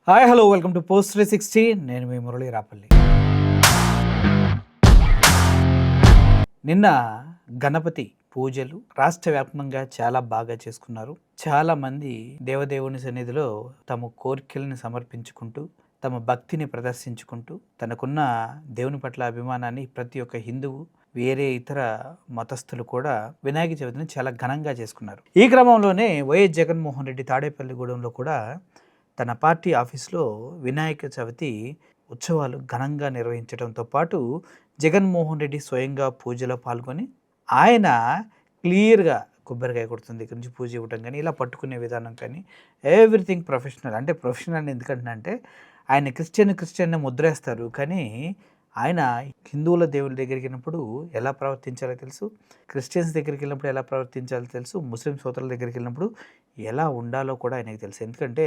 Hi hello welcome to post 360. నేను మీ మురళి రాపల్లి. నిన్న గణపతి పూజలు రాష్ట్ర వ్యాప్తంగా చాలా బాగా చేసుకున్నారు. చాలా మంది దేవదేవుని సన్నిధిలో తమ కోరికలను సమర్పించుకుంటూ తమ భక్తిని ప్రదర్శించుకుంటూ తనకున్న దేవుని పట్ల అభిమానాన్ని ప్రతి ఒక్క హిందువు వేరే ఇతర మతస్థులు కూడా వినాయక చవితిని చాలా ఘనంగా చేసుకున్నారు. ఈ క్రమంలోనే వైఎస్ జగన్మోహన్ రెడ్డి తాడేపల్లిగూడెంలో కూడా తన పార్టీ ఆఫీస్లో వినాయక చవితి ఉత్సవాలు ఘనంగా నిర్వహించడంతో పాటు జగన్మోహన్ రెడ్డి స్వయంగా పూజలో పాల్గొని ఆయన క్లియర్గా కొబ్బరికాయ కొడుతుంది దగ్గర నుంచి పూజ ఇవ్వటం కానీ ఇలా పట్టుకునే విధానం కానీ ఎవ్రీథింగ్ ప్రొఫెషనల్. అంటే ప్రొఫెషనల్ ఎందుకంటే ఆయన క్రిస్టియన్ ముద్రేస్తారు, కానీ ఆయన హిందువుల దేవుళ్ళ దగ్గరికి వెళ్ళినప్పుడు ఎలా ప్రవర్తించాలో తెలుసు, క్రిస్టియన్స్ దగ్గరికి వెళ్ళినప్పుడు ఎలా ప్రవర్తించాలో తెలుసు, ముస్లిం సోదరుల దగ్గరికి వెళ్ళినప్పుడు ఎలా ఉండాలో కూడా ఆయనకు తెలుసు. ఎందుకంటే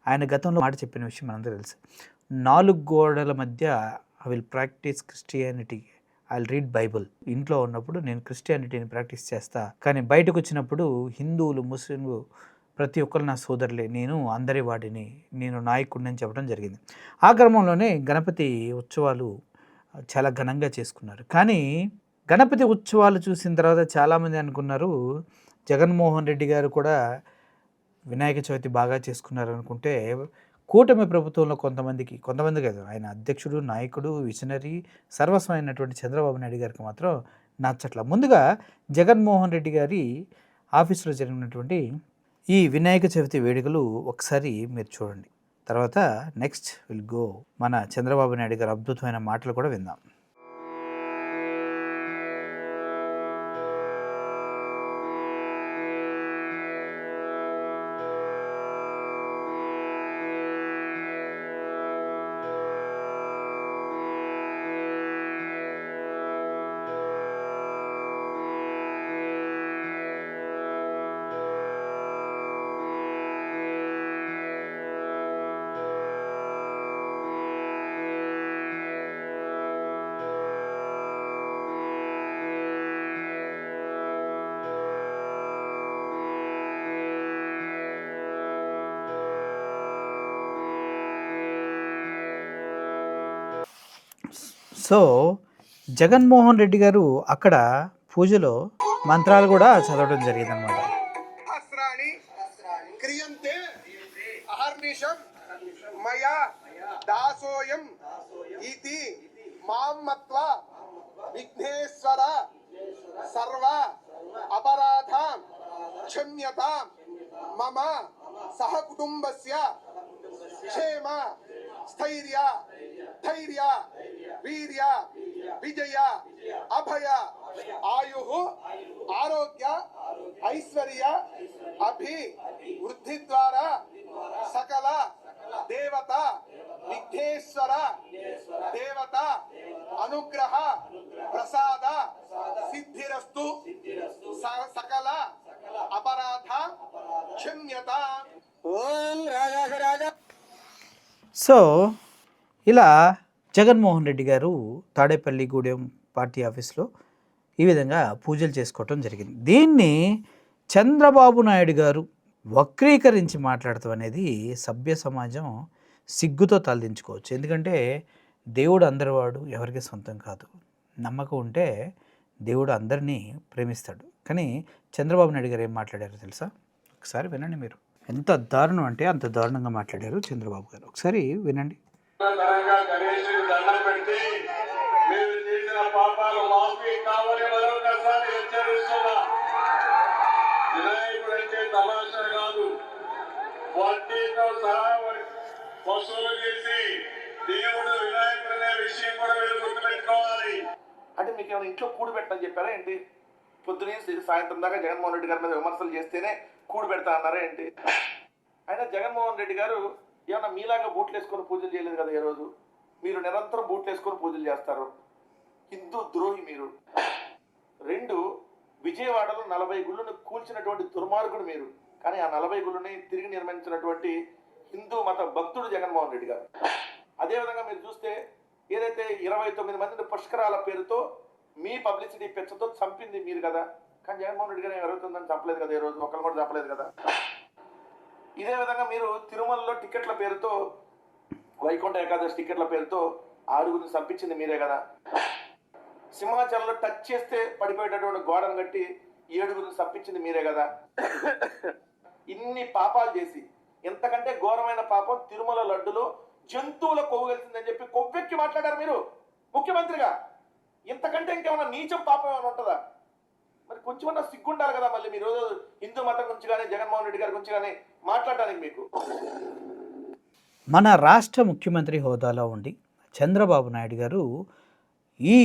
ఆయన గతంలో మాట చెప్పిన విషయం మనందరూ తెలుసు. 4 గోడల మధ్య I will practice Christianity, I will read Bible. ఇంట్లో ఉన్నప్పుడు నేను క్రిస్టియానిటీని ప్రాక్టీస్ చేస్తా, కానీ బయటకు వచ్చినప్పుడు హిందువులు ముస్లింలు ప్రతి ఒక్కరు నా సోదరులే, నేను అందరి వాడిని, నేను నాయకుడిని అని చెప్పడం జరిగింది. ఆ క్రమంలోనే గణపతి ఉత్సవాలు చాలా ఘనంగా చేసుకున్నారు. కానీ గణపతి ఉత్సవాలు చూసిన తర్వాత చాలామంది అనుకున్నారు జగన్మోహన్ రెడ్డి గారు కూడా వినాయక చవితి బాగా చేసుకున్నారు అనుకుంటే, కూటమి ప్రభుత్వంలో కొంతమంది కాదు, ఆయన అధ్యక్షుడు, నాయకుడు, విజనరీ, సర్వస్వమైనటువంటి చంద్రబాబు నాయుడు గారికి మాత్రం నచ్చట్ల. ముందుగా జగన్మోహన్ రెడ్డి గారి ఆఫీసులో జరిగినటువంటి ఈ వినాయక చవితి వేడుకలు ఒకసారి మీరు చూడండి. తర్వాత నెక్స్ట్ విల్ గో మన చంద్రబాబు నాయుడు గారి అద్భుతమైన మాటలు కూడా విందాం. సో జగన్మోహన్ రెడ్డి గారు అక్కడ పూజలో మంత్రాలు కూడా చదవడం జరిగిందనమాట. విఘ్నేశ్వర సర్వ అపరాధ క్షమ్యత మమ సహ కుటుంబస్య క్షేమ స్థైర్య ధైర్య వీర్య విజయ అభయ ఆయు ఆరోగ్య ఐశ్వర్య అభి వృద్ధి ద్వారా సకల దేవత విఘ్నేశ్వర దేవత అనుగ్రహ ప్రసాద సిద్ధిరస్తు సకల అపరాధ క్షమ్యత. సో ఇలా జగన్మోహన్ రెడ్డి గారు తాడేపల్లిగూడెం పార్టీ ఆఫీస్లో ఈ విధంగా పూజలు చేసుకోవటం జరిగింది. దీన్ని చంద్రబాబు నాయుడు గారు వక్రీకరించి మాట్లాడటం అనేది సభ్య సమాజం సిగ్గుతో తలదించుకోవచ్చు. ఎందుకంటే దేవుడు అందరివాడు, ఎవరికి సొంతం కాదు. నమ్మకం ఉంటే దేవుడు అందరినీ ప్రేమిస్తాడు. కానీ చంద్రబాబు నాయుడు గారు ఏం మాట్లాడారో తెలుసా? ఒకసారి వినండి మీరు. ఎంత దారుణం అంటే అంత దారుణంగా మాట్లాడారు చంద్రబాబు గారు. ఒకసారి వినండి. అంటే మీకు ఏమైనా ఇంట్లో కూడి పెట్టని చెప్పారా ఏంటి? పొద్దునే సాయంత్రం దాకా జగన్మోహన్ రెడ్డి గారి మీద విమర్శలు చేస్తేనే కూడి పెడతా అన్నారా ఏంటి? అయినా జగన్మోహన్ రెడ్డి గారు ఏమన్నా మీలాగా బూట్లు వేసుకొని పూజలు చేయలేదు కదా. ఏ రోజు మీరు నిరంతరం బూట్లు వేసుకొని పూజలు చేస్తారు. హిందూ ద్రోహి మీరు. 2, విజయవాడలో 40 గుళ్ళను కూల్చినటువంటి దుర్మార్గుడు మీరు. కానీ ఆ 40 గుళ్ళని తిరిగి నిర్మించినటువంటి హిందూ మత భక్తుడు జగన్మోహన్ రెడ్డి గారు. అదేవిధంగా మీరు చూస్తే ఏదైతే 29 మందిని పుష్కరాల పేరుతో మీ పబ్లిసిటీ పెంచుతో చంపింది మీరు కదా. కానీ జగన్మోహన్ రెడ్డి గారు 29 మందిని చంపలేదు కదా. ఏ రోజు ఒకరు కూడా చంపలేదు కదా. ఇదే విధంగా మీరు తిరుమలలో టికెట్ల పేరుతో, వైకుంఠ ఏకాదశి టికెట్ల పేరుతో 6గురిని చంపించింది మీరే కదా. సింహాచలంలో టచ్ చేస్తే పడిపోయేటటువంటి గోడను కట్టి 7గురిని చంపించింది మీరే కదా. ఇన్ని పాపాలు చేసి ఎంతకంటే ఘోరమైన పాపం తిరుమల లడ్డులో జంతువుల కొవ్వు కలిసిందని చెప్పి కొవ్వెక్కి మాట్లాడారు మీరు ముఖ్యమంత్రిగా. ఇంతకంటే ఇంకేమైనా నీచం పాపం ఏమైనా ఉంటుందా? మరి కొంచెమన్నా సిగ్గుండాలి కదా మళ్ళీ మీరు హిందూ మతం గురించి కానీ జగన్మోహన్ రెడ్డి గారి గురించి కానీ మాట్లాడడానికి మీకు. మన రాష్ట్ర ముఖ్యమంత్రి హోదాలో ఉండి చంద్రబాబు నాయుడు గారు ఈ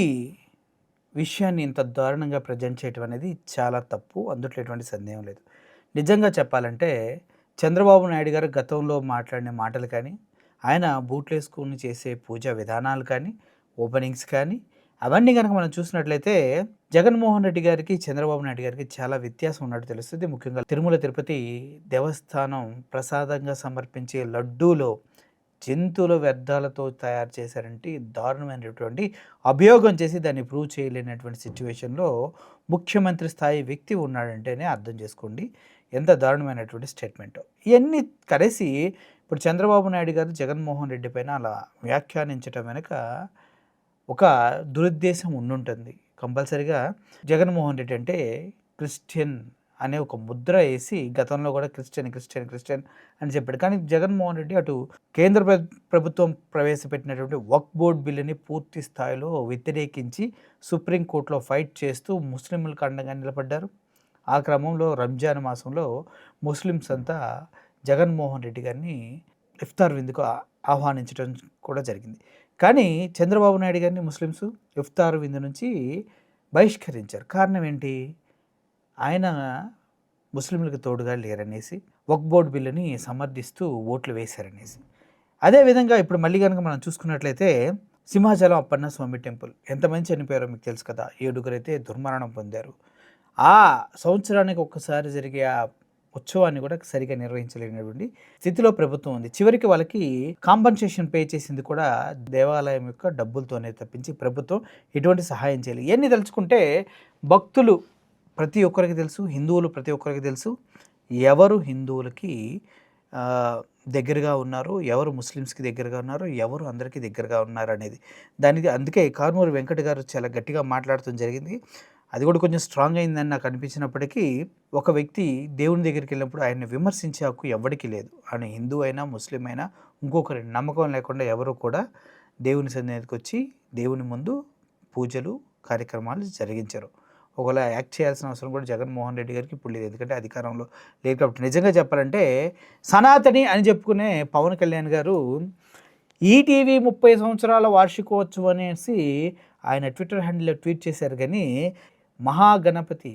విషయాన్ని ఇంత దారుణంగా ప్రజెంట్ చేయటం అనేది చాలా తప్పు, అందులో ఎటువంటి సందేహం లేదు. నిజంగా చెప్పాలంటే చంద్రబాబు నాయుడు గారు గతంలో మాట్లాడిన మాటలు కానీ, ఆయన బూట్లు వేసుకుని చేసే పూజా విధానాలు కానీ, ఓపెనింగ్స్ కానీ, అవన్నీ కనుక మనం చూసినట్లయితే జగన్మోహన్ రెడ్డి గారికి చంద్రబాబు నాయుడు గారికి చాలా వ్యత్యాసం ఉన్నట్టు తెలుస్తుంది. ముఖ్యంగా తిరుమల తిరుపతి దేవస్థానం ప్రసాదంగా సమర్పించే లడ్డూలో జంతువుల వ్యర్థాలతో తయారు చేశారంటే దారుణమైనటువంటి అభియోగం చేసి దాన్ని ప్రూవ్ చేయలేనటువంటి సిచ్యువేషన్లో ముఖ్యమంత్రి స్థాయి వ్యక్తి ఉన్నాడంటేనే అర్థం చేసుకోండి ఎంత దారుణమైనటువంటి స్టేట్మెంట్. ఇవన్నీ కలిసి ఇప్పుడు చంద్రబాబు నాయుడు గారు జగన్మోహన్ రెడ్డి పైన అలా వ్యాఖ్యానించడం వెనుక ఒక దురుద్దేశం ఉండుంటుంది. కంపల్సరిగా జగన్మోహన్ రెడ్డి అంటే క్రిస్టియన్ అనే ఒక ముద్ర వేసి గతంలో కూడా క్రిస్టియన్ అని చెప్పాడు. కానీ జగన్మోహన్ రెడ్డి అటు కేంద్ర ప్రభుత్వం ప్రవేశపెట్టినటువంటి వక్ఫ్ బోర్డ్ బిల్లుని పూర్తి స్థాయిలో వ్యతిరేకించి సుప్రీంకోర్టులో ఫైట్ చేస్తూ ముస్లింలకు అండగా నిలబడ్డారు. ఆ క్రమంలో రంజాన్ మాసంలో ముస్లిమ్స్ అంతా జగన్మోహన్ రెడ్డి గారిని ఇఫ్తార్ విందుకు ఆహ్వానించడం కూడా జరిగింది. కానీ చంద్రబాబు నాయుడు గారిని ముస్లిమ్స్ ఇఫ్తార్ విందు నుంచి బహిష్కరించారు. కారణం ఏంటి? ఆయన ముస్లింలకు తోడుగా లేరనేసి, వక్ఫ్ బోర్డ్ బిల్లుని సమర్థిస్తూ ఓట్లు వేశారనేసి. అదేవిధంగా ఇప్పుడు మళ్ళీ కనుక మనం చూసుకున్నట్లయితే సింహాచలం అప్పన్న స్వామి టెంపుల్ ఎంతమంది చనిపోయారో మీకు తెలుసు కదా. 7గురు అయితే దుర్మరణం పొందారు. ఆ సంవత్సరానికి ఒక్కసారి జరిగే ఆ ఉత్సవాన్ని కూడా సరిగా నిర్వహించలేనటువంటి స్థితిలో ప్రభుత్వం ఉంది. చివరికి వాళ్ళకి కాంపన్సేషన్ పే చేసింది కూడా దేవాలయం యొక్క డబ్బులతోనే తప్పించి ప్రభుత్వం ఎటువంటి సహాయం చేయలేదు. ఇవన్నీ తలుచుకుంటే భక్తులు ప్రతి ఒక్కరికి తెలుసు, హిందువులు ప్రతి ఒక్కరికి తెలుసు ఎవరు హిందువులకి దగ్గరగా ఉన్నారు, ఎవరు ముస్లిమ్స్కి దగ్గరగా ఉన్నారు, ఎవరు అందరికీ దగ్గరగా ఉన్నారు అనేది. దానికి అందుకే కారుమూరి వెంకట గారు చాలా గట్టిగా మాట్లాడటం జరిగింది. అది కూడా కొంచెం స్ట్రాంగ్ అయిందని నాకు అనిపించినప్పటికీ ఒక వ్యక్తి దేవుని దగ్గరికి వెళ్ళినప్పుడు ఆయన్ని విమర్శించే హక్కు ఎవరికి లేదు. ఆయన హిందూ అయినా ముస్లిం అయినా ఇంకొకరి నమ్మకం లేకుండా ఎవరు కూడా దేవుని సన్నిధికి వచ్చి దేవుని ముందు పూజలు కార్యక్రమాలు జరిగించరు. ఒకవేళ యాక్ట్ చేయాల్సిన అవసరం కూడా జగన్మోహన్ రెడ్డి గారికి ఇప్పుడు లేదు, ఎందుకంటే అధికారంలో లేదు కాబట్టి. నిజంగా చెప్పాలంటే సనాతని అని చెప్పుకునే పవన్ కళ్యాణ్ గారు ఈటీవీ 30 సంవత్సరాల వార్షికోత్సవం అనేసి ఆయన ట్విట్టర్ హ్యాండిల్లో ట్వీట్ చేశారు. కానీ మహాగణపతి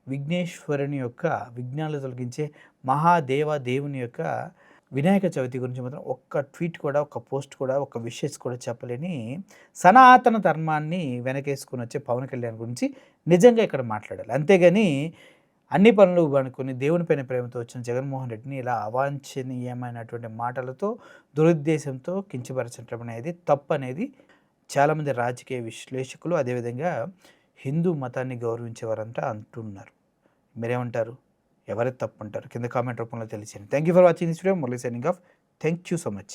విఘ్నేశ్వరుని యొక్క విఘ్నాలు తొలగించే దేవుని యొక్క వినాయక చవితి గురించి మాత్రం ఒక్క ట్వీట్ కూడా, ఒక్క పోస్ట్ కూడా, ఒక్క విషెస్ కూడా చెప్పలేని సనాతన ధర్మాన్ని వెనకేసుకుని వచ్చే పవన్ కళ్యాణ్ గురించి నిజంగా ఇక్కడ మాట్లాడాలి. అంతేగాని అన్ని పనులు అనుకుని దేవుని పైన ప్రేమతో వచ్చిన జగన్మోహన్ రెడ్డిని ఇలా అవాంఛనీయమైనటువంటి మాటలతో దురుద్దేశంతో కించపరచడం అనేది తప్పు అనేది చాలామంది రాజకీయ విశ్లేషకులు అదేవిధంగా హిందూ మతాన్ని గౌరవించేవారంతా అంటున్నారు. మీరేమంటారు? ఎవరైతే తప్పు అంటారు కింద కామెంట్ రూపంలో తెలియచేయండి. Thank you for watching this video. Murali signing off. Thank you so much.